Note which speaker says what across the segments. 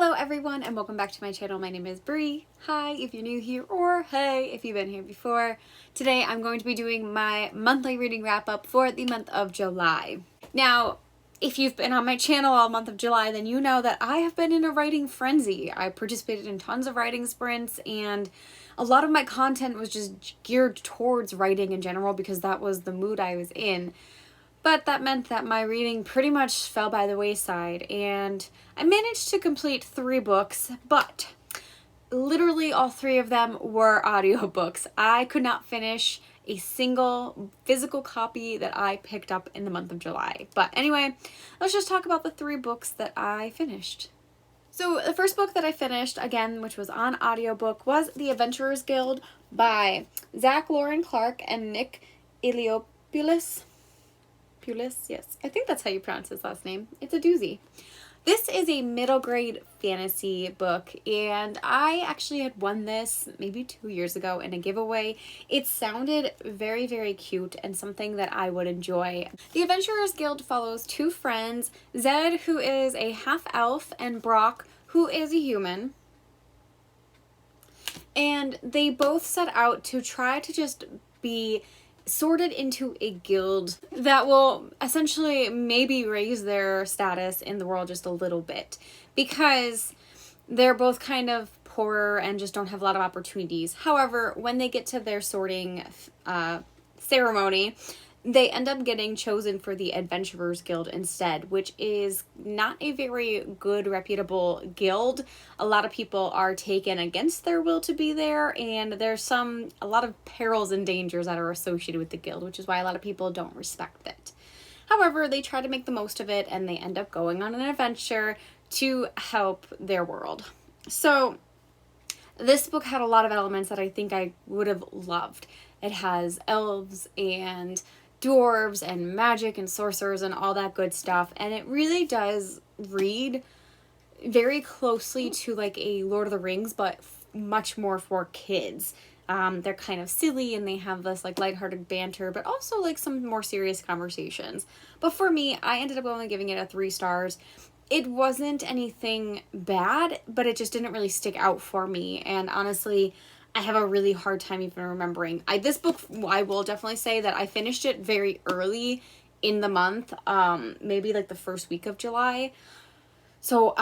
Speaker 1: Hello everyone and welcome back to my channel. My name is Bree. Hi if you're new here, or hey if you've been here before. Today I'm going to be doing my monthly reading wrap up for the month of July. Now, if you've been on my channel all month of July, then you know that I have been in a writing frenzy. I participated in tons of writing sprints, and a lot of my content was just geared towards writing in general because that was the mood I was in. But that meant that my reading pretty much fell by the wayside, and I managed to complete 3 books, but literally all 3 of them were audiobooks. I could not finish a single physical copy that I picked up in the month of July. But anyway, let's just talk about the 3 books that I finished. So the first book that I finished, again, which was on audiobook, was The Adventurers Guild by Zach Lauren Clark and Nick Iliopoulos. Yes, I think that's how you pronounce his last name. It's a doozy. This is a middle grade fantasy book, and I actually had won this maybe 2 years ago in a giveaway. It sounded very, very cute and something that I would enjoy. The Adventurers Guild follows 2 friends, Zed, who is a half-elf, and Brock, who is a human. And they both set out to try to just be sorted into a guild that will essentially maybe raise their status in the world just a little bit, because they're both kind of poorer and just don't have a lot of opportunities. However, when they get to their sorting ceremony, they end up getting chosen for the Adventurers Guild instead, which is not a very good, reputable guild. A lot of people are taken against their will to be there, and there's a lot of perils and dangers that are associated with the guild, which is why a lot of people don't respect it. However, they try to make the most of it, and they end up going on an adventure to help their world. So this book had a lot of elements that I think I would have loved. It has elves and dwarves and magic and sorcerers and all that good stuff, and it really does read very closely to like a Lord of the Rings, but much more for kids. They're kind of silly and they have this like lighthearted banter, but also like some more serious conversations. But for me, I ended up only giving it a 3 stars. It wasn't anything bad, but it just didn't really stick out for me, and honestly, I have a really hard time even remembering. This book, I will definitely say that I finished it very early in the month, maybe like the first week of July. So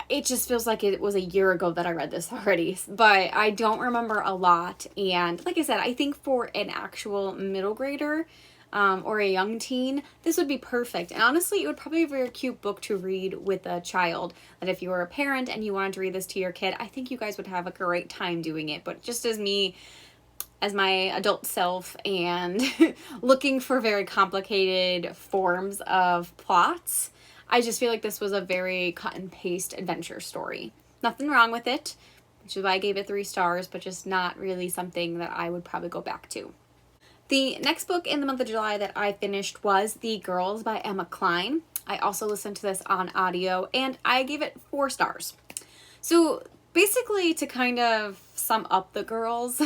Speaker 1: it just feels like it was a year ago that I read this already, but I don't remember a lot. And like I said, I think for an actual middle grader, or a young teen, this would be perfect. And honestly, it would probably be a very cute book to read with a child. That if you were a parent and you wanted to read this to your kid, I think you guys would have a great time doing it. But just as me, as my adult self, and looking for very complicated forms of plots, I just feel like this was a very cut and paste adventure story. Nothing wrong with it, which is why I gave it 3 stars, but just not really something that I would probably go back to. The next book in the month of July that I finished was The Girls by Emma Cline. I also listened to this on audio, and I gave it 4 stars. So basically, to kind of sum up The Girls,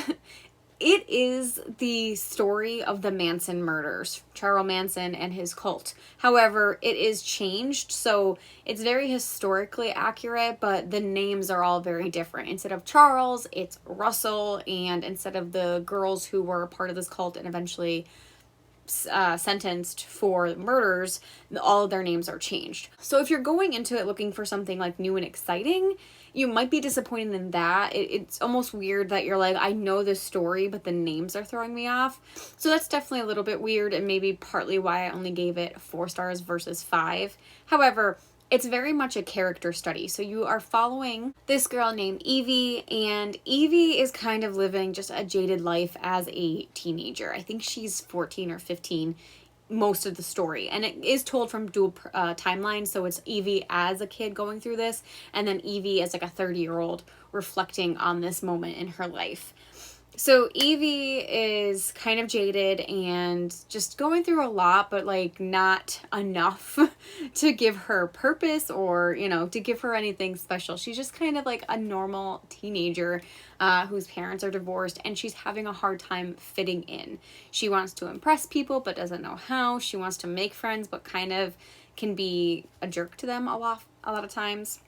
Speaker 1: it is the story of the Manson murders, Charles Manson and his cult. However, it is changed, so it's very historically accurate, but the names are all very different. Instead of Charles, it's Russell, and instead of the girls who were part of this cult and eventually sentenced for murders, all of their names are changed. So if you're going into it looking for something like new and exciting, you might be disappointed in that. It's almost weird that you're like, I know this story, but the names are throwing me off. So that's definitely a little bit weird, and maybe partly why I only gave it 4 stars versus 5. However, it's very much a character study. So you are following this girl named Evie, and Evie is kind of living just a jaded life as a teenager. I think she's 14 or 15 most of the story, and it is told from dual timelines. So it's Evie as a kid going through this, and then Evie as like a 30-year-old reflecting on this moment in her life. So Evie is kind of jaded and just going through a lot, but like not enough to give her purpose or, to give her anything special. She's just kind of like a normal teenager whose parents are divorced, and she's having a hard time fitting in. She wants to impress people, but doesn't know how. She wants to make friends, but kind of can be a jerk to them a lot of times.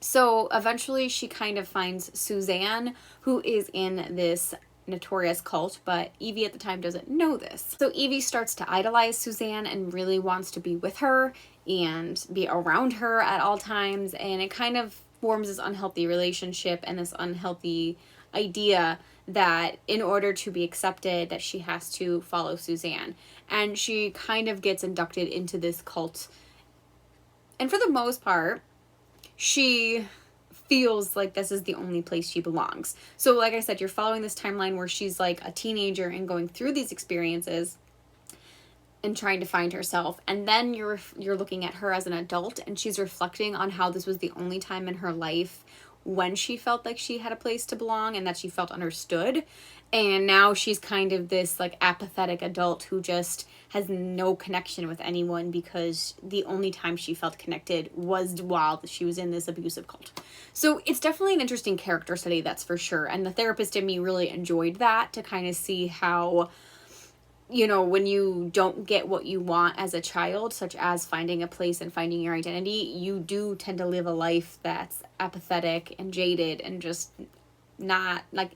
Speaker 1: So eventually she kind of finds Suzanne, who is in this notorious cult, but Evie at the time doesn't know this. So Evie starts to idolize Suzanne and really wants to be with her and be around her at all times, and it kind of forms this unhealthy relationship and this unhealthy idea that in order to be accepted that she has to follow Suzanne, and she kind of gets inducted into this cult, and for the most part she feels like this is the only place she belongs. So like I said, you're following this timeline where she's like a teenager and going through these experiences and trying to find herself, and then you're looking at her as an adult and she's reflecting on how this was the only time in her life when she felt like she had a place to belong and that she felt understood. And now she's kind of this like apathetic adult who just has no connection with anyone because the only time she felt connected was while she was in this abusive cult. So it's definitely an interesting character study, that's for sure. And the therapist in me really enjoyed that, to kind of see how, you know, when you don't get what you want as a child, such as finding a place and finding your identity, you do tend to live a life that's apathetic and jaded and just not, like,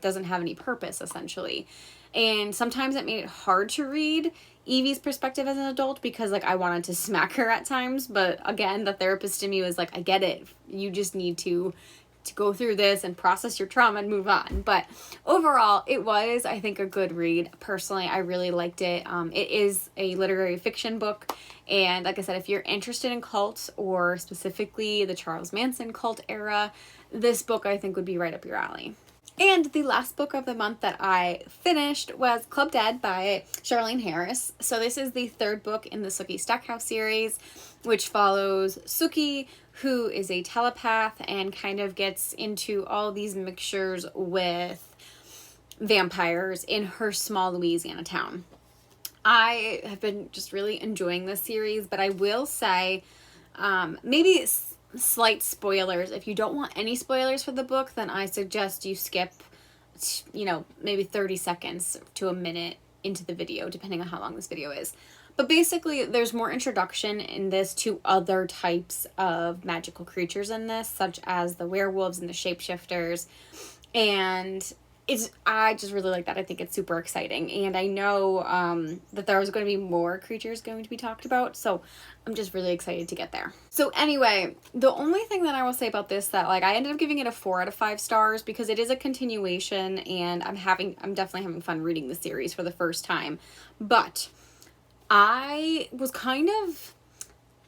Speaker 1: doesn't have any purpose, essentially. And sometimes it made it hard to read Evie's perspective as an adult because, like, I wanted to smack her at times. But again, the therapist in me was like, I get it. You just need to go through this and process your trauma and move on. But overall, it was, I think, a good read. Personally, I really liked it. It is a literary fiction book. And like I said, if you're interested in cults, or specifically the Charles Manson cult era, this book I think would be right up your alley. And the last book of the month that I finished was Club Dead by Charlene Harris. So this is the third book in the Sookie Stackhouse series, which follows Sookie, who is a telepath and kind of gets into all these mixtures with vampires in her small Louisiana town. I have been just really enjoying this series, but I will say maybe slight spoilers. If you don't want any spoilers for the book, then I suggest you skip, you know, maybe 30 seconds to a minute into the video, depending on how long this video is. But basically, there's more introduction in this to other types of magical creatures in this, such as the werewolves and the shapeshifters. And I just really like that. I think it's super exciting. And I know that there's going to be more creatures going to be talked about. So I'm just really excited to get there. So anyway, the only thing that I will say about this, that like I ended up giving it a 4 out of 5 stars because it is a continuation, and I'm definitely having fun reading the series for the first time. But I was kind of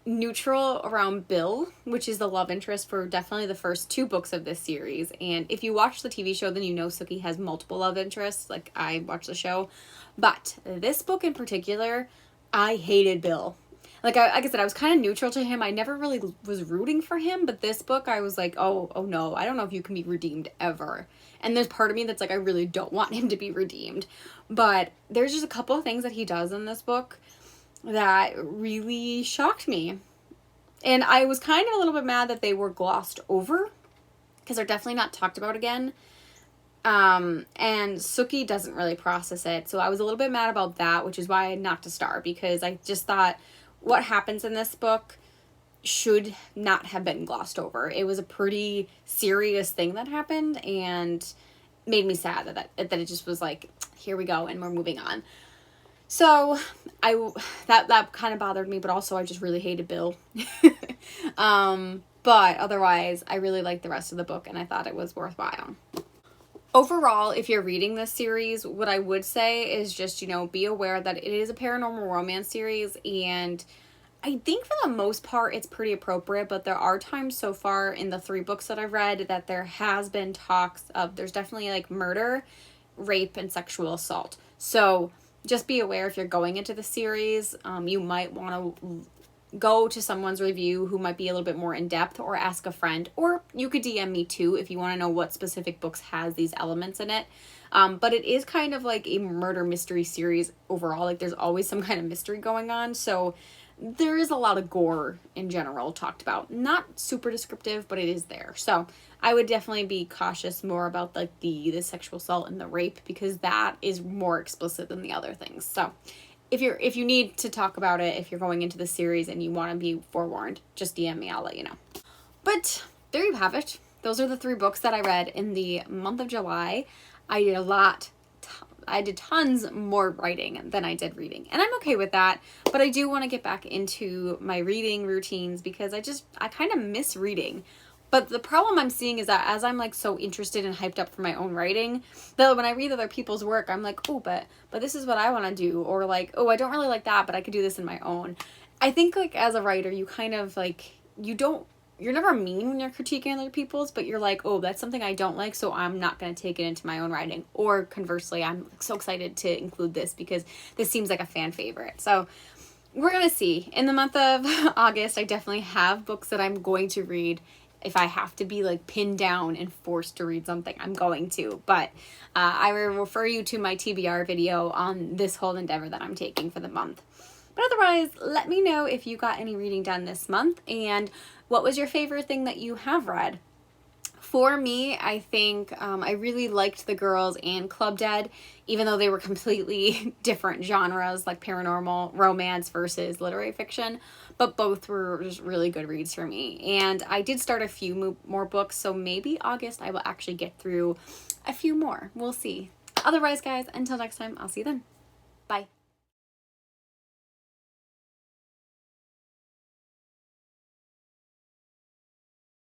Speaker 1: neutral around Bill, which is the love interest for definitely the first 2 books of this series. And if you watch the TV show, then you know Sookie has multiple love interests. Like, I watched the show. But this book in particular, I hated Bill. Like I said, I was kind of neutral to him. I never really was rooting for him. But this book, I was like, oh no, I don't know if you can be redeemed ever. And there's part of me that's like, I really don't want him to be redeemed. But there's just a couple of things that he does in this book that really shocked me. And I was kind of a little bit mad that they were glossed over, because they're definitely not talked about again. And Sookie doesn't really process it. So I was a little bit mad about that, which is why I knocked a star, because I just thought what happens in this book should not have been glossed over. It was a pretty serious thing that happened, and made me sad that it just was like, here we go, and we're moving on. So that kind of bothered me, but also I just really hated Bill. But otherwise, I really liked the rest of the book, and I thought it was worthwhile. Overall, if you're reading this series, what I would say is just, you know, be aware that it is a paranormal romance series, and I think for the most part it's pretty appropriate, but there are times so far in the 3 books that I've read that there has been talks of, there's definitely like murder, rape, and sexual assault. So just be aware if you're going into the series, you might want to go to someone's review who might be a little bit more in depth, or ask a friend, or you could DM me too if you want to know what specific books has these elements in it. But it is kind of like a murder mystery series overall. Like, there's always some kind of mystery going on. So there is a lot of gore in general talked about. Not super descriptive, but it is there. So I would definitely be cautious more about like the sexual assault and the rape, because that is more explicit than the other things. So if you need to talk about it, if you're going into the series and you want to be forewarned, just DM me, I'll let you know. But there you have it. Those are the 3 books that I read in the month of July. I did a lot. I did tons more writing than I did reading. And I'm okay with that. But I do want to get back into my reading routines because I kind of miss reading. But the problem I'm seeing is that as I'm like so interested and hyped up for my own writing, that when I read other people's work, I'm like, oh, but this is what I want to do. Or like, oh, I don't really like that, but I could do this in my own. I think like as a writer, you kind of like, you're never mean when you're critiquing other people's, but you're like, oh, that's something I don't like, so I'm not going to take it into my own writing. Or conversely, I'm so excited to include this because this seems like a fan favorite. So we're going to see. In the month of August, I definitely have books that I'm going to read. If I have to be like pinned down and forced to read something, I'm going to. But I will refer you to my TBR video on this whole endeavor that I'm taking for the month. But otherwise, let me know if you got any reading done this month and what was your favorite thing that you have read. For me, I think I really liked The Girls and Club Dead, even though they were completely different genres, like paranormal romance versus literary fiction. But both were just really good reads for me. And I did start a few more books, so maybe August I will actually get through a few more. We'll see. Otherwise, guys, until next time, I'll see you then. Bye.